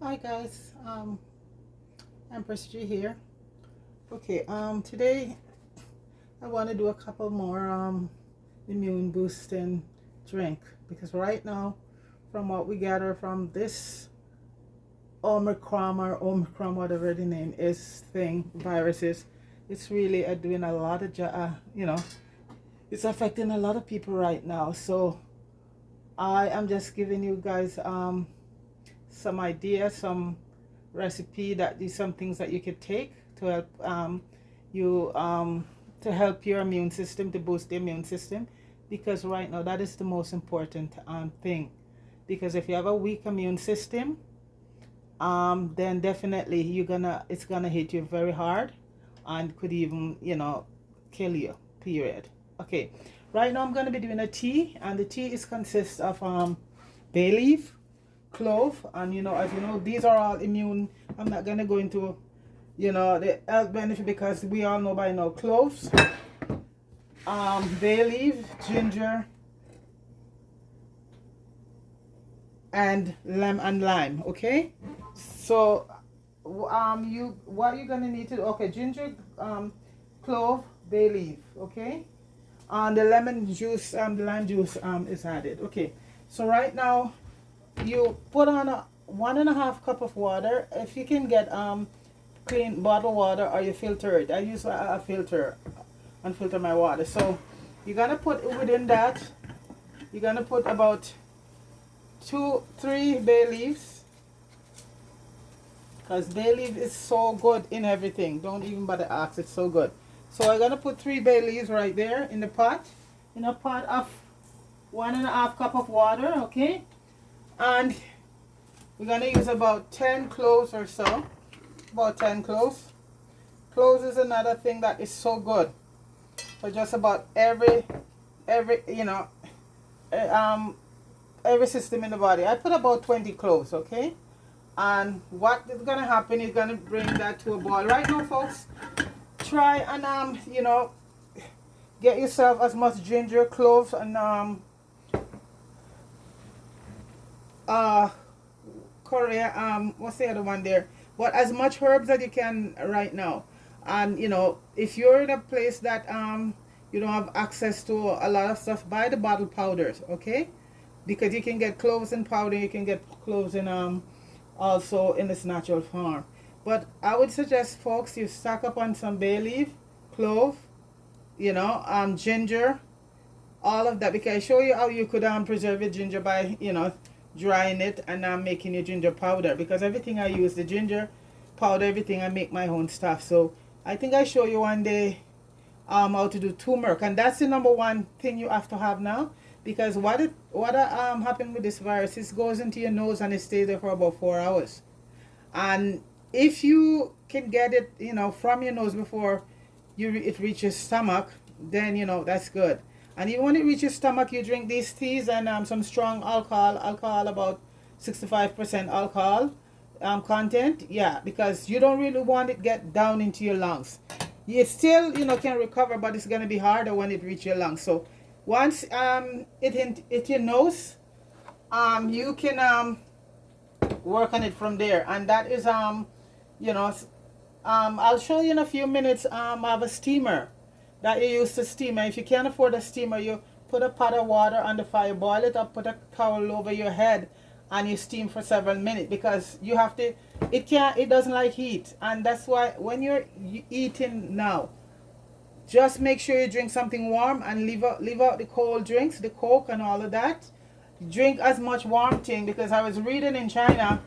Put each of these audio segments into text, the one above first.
Hi guys, Empress G here. Okay, today I want to do a couple more immune boosting drink because right now, from what we gather from this Omicron, whatever the name is, viruses, it's really doing a lot of it's affecting a lot of people right now. So I am just giving you guys some ideas, some recipe that these some things that you could take to help you to help your immune system, to boost the immune system, because right now that is the most important thing. Because if you have a weak immune system, then definitely it's gonna hit you very hard, and could even kill you. Period. Okay, right now I'm gonna be doing a tea, and the tea is consists of bay leaf, clove, and as you know, these are all immune. I'm not gonna go into the health benefit because we all know by now cloves, bay leaf, ginger, and lime. Okay, so what you're gonna need to do, okay, ginger, clove, bay leaf, okay, and the lemon juice, the lime juice is added. Okay, so right now you put on a 1.5 cup of water. If you can get clean bottled water, or you filter it. I use a filter and filter my water. So you're gonna put within that, you're gonna put about 3 bay leaves, because bay leaf is so good in everything. Don't even bother ask, it's so good. So I'm gonna put 3 bay leaves right there in the pot, in a pot of 1.5 cup of water. Okay, and we're gonna use about 10 cloves or so. About 10 cloves. Cloves is another thing that is so good for just about every every system in the body. I put about 20 cloves. Okay, and what is gonna happen is gonna bring that to a boil. Right now, folks, try and get yourself as much ginger, cloves, and Korea, what's the other one there? But as much herbs as you can right now. And if you're in a place that you don't have access to a lot of stuff, buy the bottled powders, okay? Because you can get cloves in powder, you can get cloves in also in this natural form. But I would suggest, folks, you stock up on some bay leaf, clove, ginger, all of that, because I show you how you could preserve your ginger by drying it and making your ginger powder, because everything I use, the ginger powder, everything, I make my own stuff. So I think I show you one day how to do turmeric, and that's the number one thing you have to have now, because what happened with this virus, it goes into your nose and it stays there for about 4 hours. And if you can get it from your nose before it reaches stomach, then that's good. And even when it reaches stomach, you drink these teas and some strong alcohol, about 65% alcohol content. Yeah, because you don't really want it get down into your lungs. You still can recover, but it's gonna be harder when it reaches your lungs. So once it your nose, you can work on it from there. And that is I'll show you in a few minutes. I have a steamer that you use to steam. And if you can't afford a steamer, you put a pot of water on the fire, boil it up, put a towel over your head, and you steam for several minutes, because you have to, it doesn't like heat. And that's why when you're eating now, just make sure you drink something warm and leave out the cold drinks, the Coke and all of that. Drink as much warm thing, because I was reading in China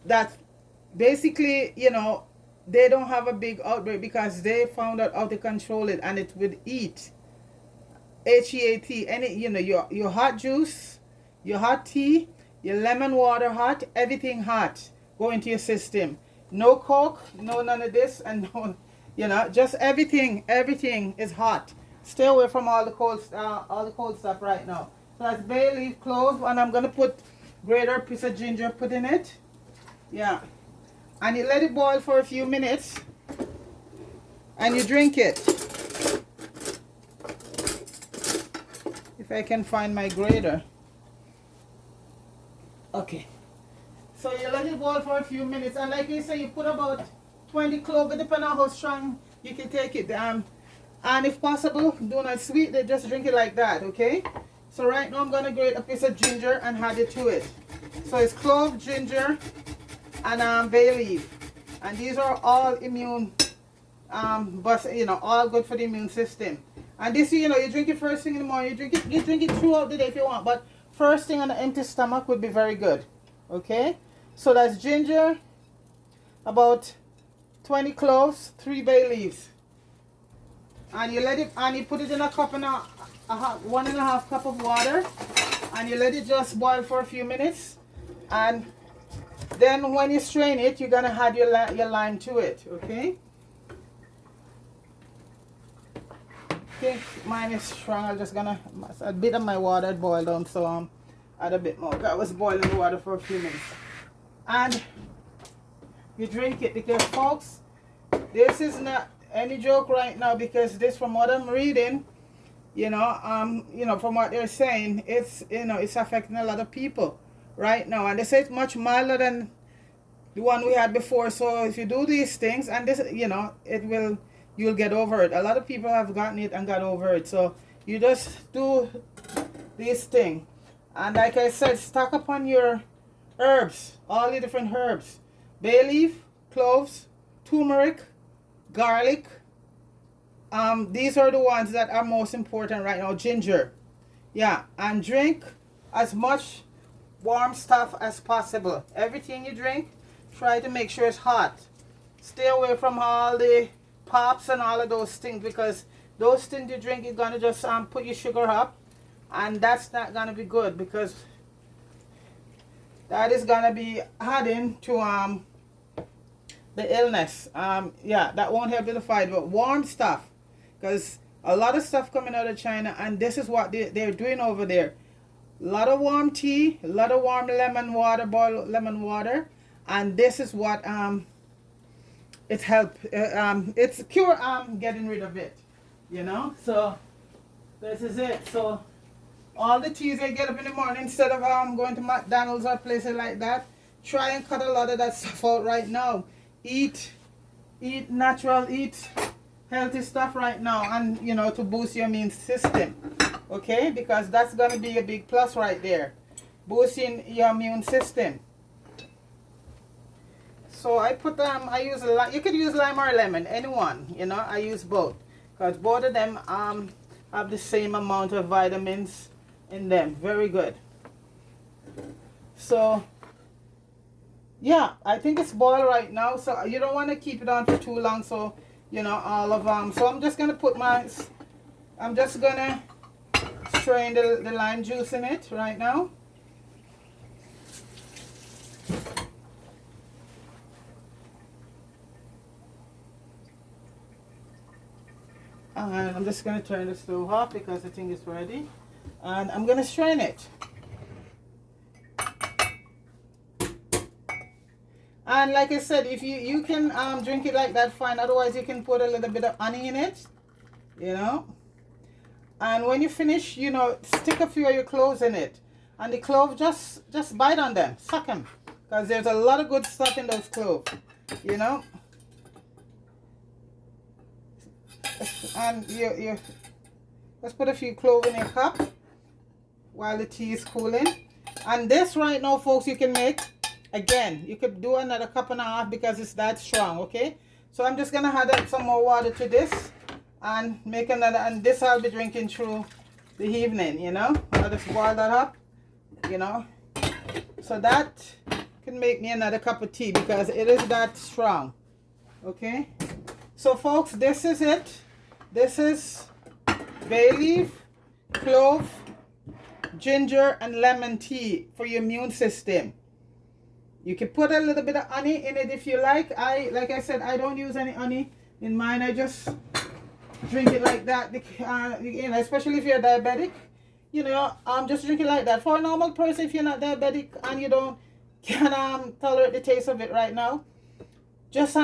that basically they don't have a big outbreak because they found out how to control it, and it would eat HEAT, any your hot juice, your hot tea, your lemon water hot, everything hot go into your system. No Coke, no none of this, and no, just everything is hot. Stay away from all the cold stuff right now. So that's bay leaf, clove, and I'm gonna put greater piece of ginger, put in it. Yeah, and you let it boil for a few minutes, and you drink it. If I can find my grater. Okay, it boil for a few minutes. And like I say, you put about 20 cloves, depending on how strong you can take it. And if possible, do not sweeten it, just drink it like that, okay? So right now I'm gonna grate a piece of ginger and add it to it. So it's clove, ginger, and bay leaf. And these are all immune, but you know, all good for the immune system. And this, you know, you drink it first thing in the morning. You drink it throughout the day if you want, but first thing on an empty stomach would be very good. Okay? So that's ginger, about 20 cloves, 3 bay leaves. And you let it, and you put it in a cup and a 1.5 cup of water, and you let it just boil for a few minutes. And then when you strain it, you're gonna add your lime to it. Okay? Okay, mine is strong. I'm just gonna, a bit of my water boiled down, so add a bit more. I was boiling the water for a few minutes. And you drink it, because folks, this is not any joke right now, because this, from what I'm reading, you know, from what they're saying, it's, you know, it's affecting a lot of people right now. And they say it's much milder than the one we had before. So if you do these things, and this, you know, you'll get over it. A lot of people have gotten it and got over it. So you just do this thing. And like I said, stock upon your herbs, all the different herbs. Bay leaf, cloves, turmeric, garlic. These are the ones that are most important right now. Ginger. Yeah, and drink as much warm stuff as possible. Everything you drink, try to make sure it's hot. Stay away from all the pops and all of those things, because those things you drink is gonna just put your sugar up, and that's not gonna be good, because that is gonna be adding to the illness. Yeah, that won't help you to fight. But warm stuff, because a lot of stuff coming out of China, and this is what they're doing over there. A lot of warm tea, a lot of warm lemon water, boiled lemon water, and this is what it help, it's cure getting rid of it, you know. So this is it. So all the teas they get up in the morning, instead of going to McDonald's or places like that, try and cut a lot of that stuff out right now. Eat natural, eat healthy stuff right now, and you know, to boost your immune system, okay? Because that's gonna be a big plus right there, boosting your immune system. So I put I use a lot. You could use lime or lemon, anyone. You know, I use both, because both of them have the same amount of vitamins in them. Very good. So yeah, I think it's boiled right now. So you don't want to keep it on for too long. So you know, all of so I'm just gonna put I'm just gonna strain the lime juice in it right now. And I'm just going to turn the stove off, because the thing is ready. And I'm going to strain it. And like I said, if you can drink it like that, fine. Otherwise, you can put a little bit of honey in it, you know. And when you finish, you know, stick a few of your cloves in it. And the clove, just bite on them, suck them. Because there's a lot of good stuff in those cloves, you know. And you let's put a few cloves in your cup while the tea is cooling. And this right now, folks, you can make again. You could do another cup and a half, because it's that strong. Okay, so I'm just gonna add some more water to this and make another. And this I'll be drinking through the evening. You know, I'll just boil that up. You know, so that can make me another cup of tea, because it is that strong. Okay, so folks, this is it. This is bay leaf, clove, ginger, and lemon tea for your immune system. You can put a little bit of honey in it if you like. Like I said, I don't use any honey in mine. I just drink it like that. You know, especially if you're diabetic, you know, just drink it like that. For a normal person, if you're not diabetic and you can tolerate the taste of it right now, just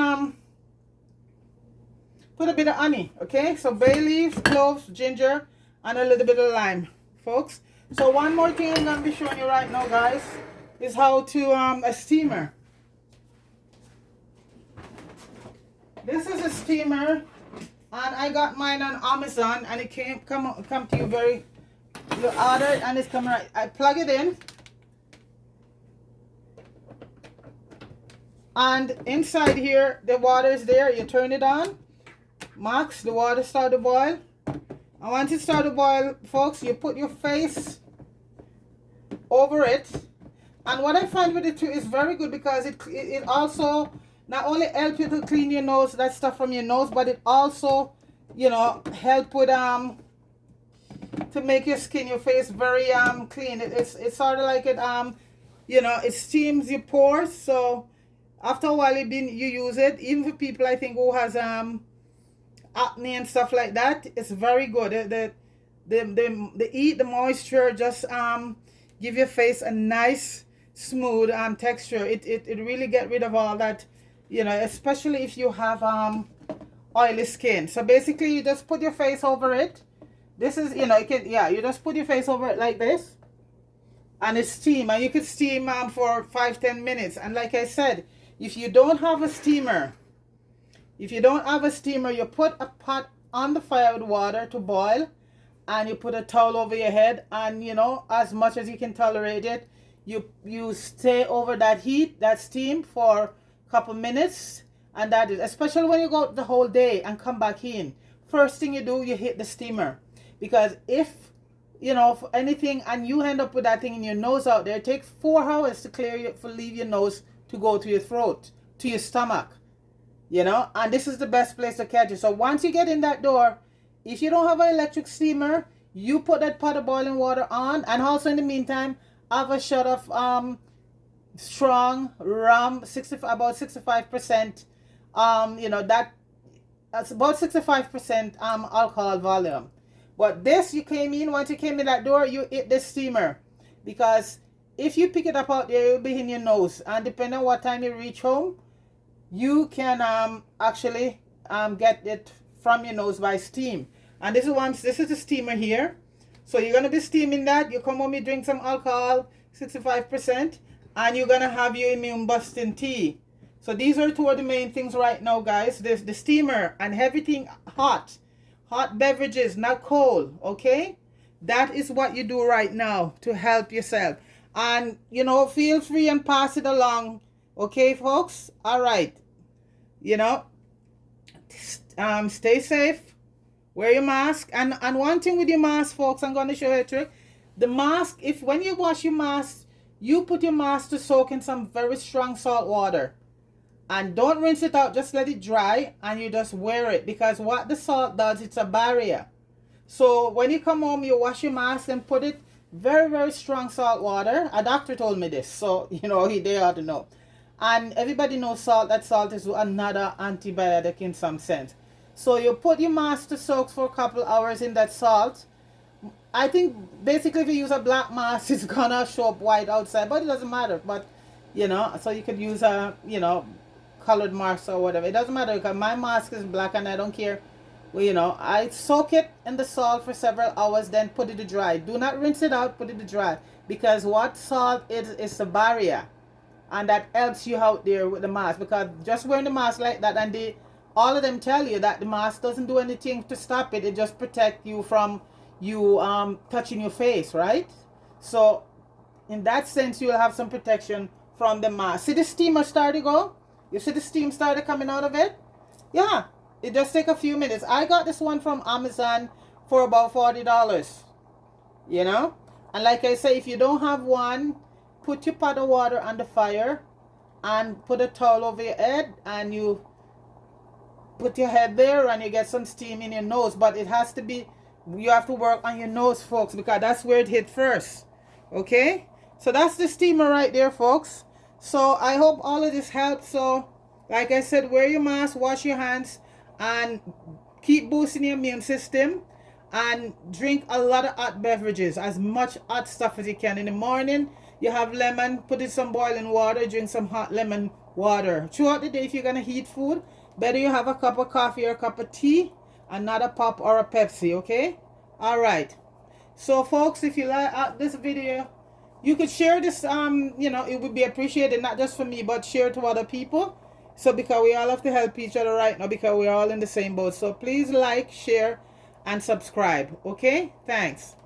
put a bit of honey, okay? So bay leaf, cloves, ginger, and a little bit of lime, folks. So one more thing I'm going to be showing you right now, guys, is how to a steamer. This is a steamer, and I got mine on Amazon, and it come to you very. You order it, and it's coming right. I plug it in, and inside here the water is there. You turn it on, max. The water start to boil, and once it start to boil, folks, you put your face over it. And what I find with it too is very good, because it also not only helps you to clean your nose, that stuff from your nose, but it also, you know, help with to make your skin, your face very clean. It's sort of like it you know, it steams your pores. So after a while you use it, even for people I think who has acne and stuff like that, it's very good. The moisture just give your face a nice smooth texture. It really get rid of all that, you know, especially if you have oily skin. So basically you just put your face over it. This is, you know, you can, yeah, you just put your face over it like this, and it's steam, and you could steam for 5-10 minutes. And like I said, if you don't have a steamer, you put a pot on the fire with water to boil, and you put a towel over your head, and, you know, as much as you can tolerate it, you stay over that heat, that steam, for a couple minutes. And that is, especially when you go out the whole day and come back in, first thing you do, you hit the steamer. Because if, you know, for anything and you end up with that thing in your nose out there, it takes 4 hours to leave your nose to go to your throat, to your stomach, you know. And this is the best place to catch it. So once you get in that door, if you don't have an electric steamer, you put that pot of boiling water on, and also in the meantime have a shot of strong rum, about 65%. You know, that's about 65% alcohol volume. But this, once you came in that door, you hit the steamer, because if you pick it up out there, it'll be in your nose, and depending on what time you reach home, you can actually get it from your nose by steam. And this is the steamer here. So you're gonna be steaming that. You come home, you drink some alcohol, 65%, and you're gonna have your immune busting tea. So these are 2 of the main things right now, guys. There's the steamer and everything hot beverages, not cold. Okay, that is what you do right now to help yourself. And, you know, feel free and pass it along. Okay, folks. All right. You know, stay safe. Wear your mask. And one thing with your mask, folks, I'm going to show you a trick. The mask, when you wash your mask, you put your mask to soak in some very strong salt water. And don't rinse it out, just let it dry, and you just wear it. Because what the salt does, it's a barrier. So when you come home, you wash your mask and put it very, very strong salt water. A doctor told me this, so, you know, they ought to know. And everybody knows salt, that salt is another antibiotic in some sense. So you put your mask to soak for a couple hours in that salt. I think basically if you use a black mask, it's gonna show up white outside, but it doesn't matter. But, you know, so you could use a, you know, colored mask or whatever. It doesn't matter, because my mask is black and I don't care. Well, you know, I soak it in the salt for several hours, then put it to dry. Do not rinse it out, put it to dry. Because what salt is a barrier. And that helps you out there with the mask. Because just wearing the mask like that, and all of them tell you that the mask doesn't do anything to stop it. It just protects you from you touching your face, right? So in that sense, you'll have some protection from the mask. See the steamer start to go? You see the steam started coming out of it? Yeah, it just take a few minutes. I got this one from Amazon for about $40. You know? And like I say, if you don't have one, put your pot of water on the fire and put a towel over your head, and you put your head there and you get some steam in your nose. But it has to be, you have to work on your nose, folks, because that's where it hit first. Okay? So that's the steamer right there, folks. So I hope all of this helps. So like I said, wear your mask, wash your hands, and keep boosting your immune system, and drink a lot of hot beverages, as much hot stuff as you can. In the morning, you have lemon, put in some boiling water, drink some hot lemon water. Throughout the day, if you're going to heat food, better you have a cup of coffee or a cup of tea, and not a pop or a Pepsi, okay? All right. So folks, if you like this video, you could share this, you know, it would be appreciated, not just for me, but share to other people. So because we all have to help each other right now, because we're all in the same boat. So please like, share, and subscribe. Okay? Thanks.